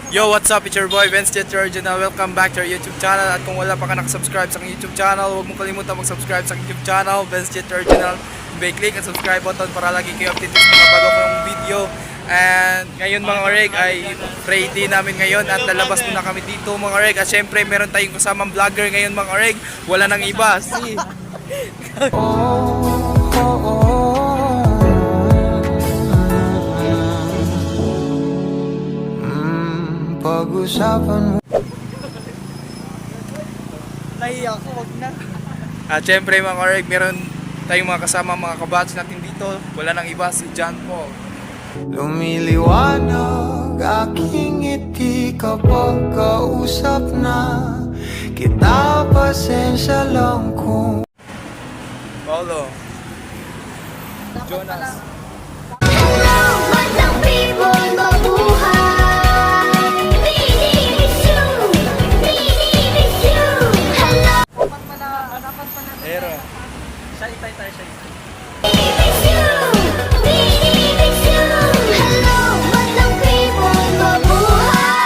Yo, what's up? It's your boy, Vince Jet Original. Welcome back to our YouTube channel. At kung wala pa ka nakasubscribe sa aking YouTube channel, huwag mong kalimutan mag-subscribe sa aking YouTube channel, Vince Jet Original. Click ang subscribe button para lagi kayo updated sa mga bago kong video. And ngayon mga oreg ay ready namin ngayon at lalabas muna kami dito mga oreg. At syempre meron tayong kasamang vlogger ngayon mga oreg. Wala nang iba. Si pag-usapan mo. Nahiya ako, wag na. At syempre mga oreg, meron tayong mga kasama mga kabats natin dito. Wala nang iba, si John Paul. Lumiliwanag aking ngiti kapag kausap na kita. Pasensya lang kung Paulo, Jonas. Hello, magandang people, mabuhay. We need you. Hello. Pero We need you. Hello, magandang people, mabuhay.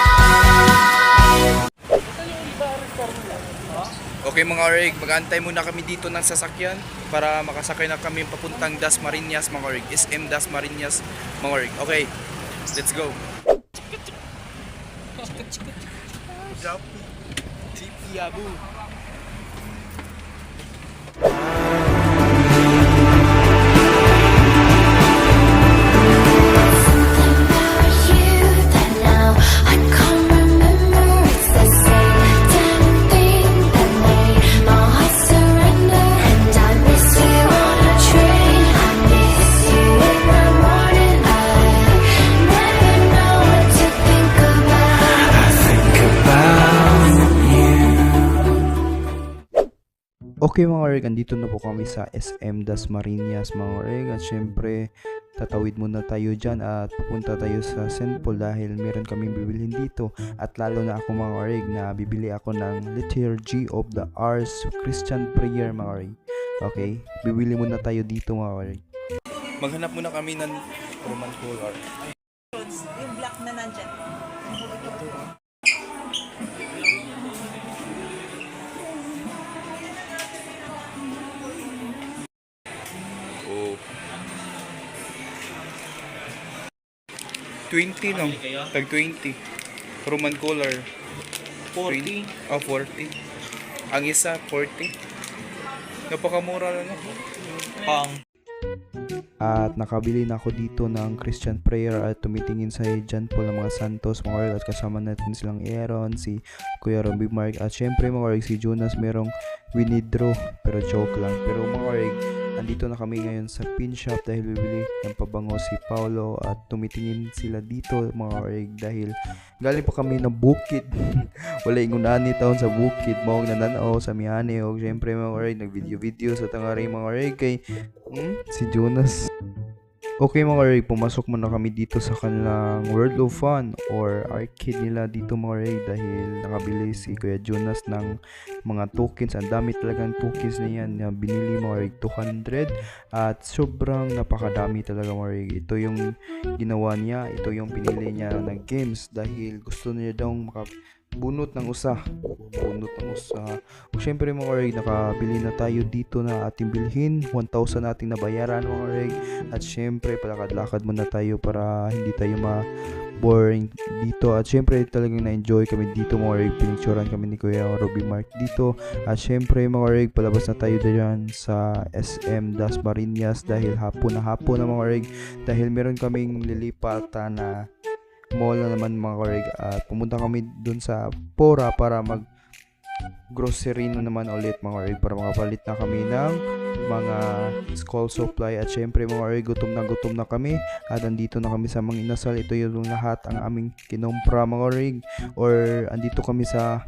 okay mga oreg, mag-aantay muna kami dito ng sasakyan para makasakay na kami papuntang Dasmariñas mga oreg. SM Dasmariñas mga oreg. Okay, let's go. Tipi Abu. Okay mga oreg, andito na po kami sa SM Dasmariñas mga oreg. At syempre, tatawid muna tayo dyan at pupunta tayo sa St. Paul dahil meron kaming bibilhin dito. At lalo na ako mga oreg na bibili ako ng Liturgy of the Hours Christian Prayer mga oreg. Okay, bibili muna tayo dito mga oreg. Maghanap muna kami ng Roman color. Yung black na nandyan. Oh. 20 lang. Tag 20. Roman color. 40. Oh, 40. Ang isa, 40. Napakamura lang ako. Pang. At nakabili na ako dito ng Christian Prayer at tumitingin sa John Paul ng mga santos mga oreg. At kasama natin silang Aaron, si Kuya Robby Mark at syempre mga oreg si Jonas merong winidro pero joke lang. Pero mga oreg, andito na kami ngayon sa pin shop dahil bibili ng pabango si Paulo at tumitingin sila dito mga oreg dahil galing pa kami ng bukid. Wala ingunani taon sa bukid mao nananaw sa mihani o syempre mga oreg nag video sa tangari mga oreg kay si Jonas. Okay mga oreg, pumasok muna kami dito sa kanilang World of Fun or arcade nila dito mga oreg dahil nakabili si Kuya Jonas ng mga tokens. Ang dami talagang tokens na yan na binili mga oreg, 200 at sobrang napakadami talaga mga oreg. Ito yung ginawa niya, ito yung pinili niya ng games dahil gusto niya daw bunot ng usa. O syempre mga oreg, nakabili na tayo dito na ating bilhin. 1,000 nating nabayaran mga oreg. At syempre palakad-lakad muna tayo para hindi tayo boring dito. At syempre talagang na-enjoy kami dito mga oreg. Pinicturean kami ni Kuya Robby Mark dito. At syempre mga oreg, palabas na tayo dyan sa SM Dasmariñas dahil hapon na mga oreg. Dahil meron kaming lilipatan na mall na naman mga oreg at pumunta kami dun sa Pora para mag grocery na naman ulit mga oreg para makapalit na kami ng mga school supply. At syempre mga oreg, gutom na kami at andito na kami sa mga inasal. Ito yung lahat ang aming kinompra mga oreg or andito kami sa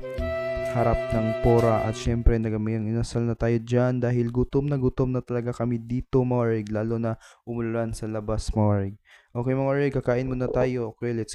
harap ng Pora at syempre nagamayang inasal na tayo dyan dahil gutom na talaga kami dito mga oreg lalo na umulan sa labas mga oreg. Okay mga oreg, kakain muna tayo. Okay, let's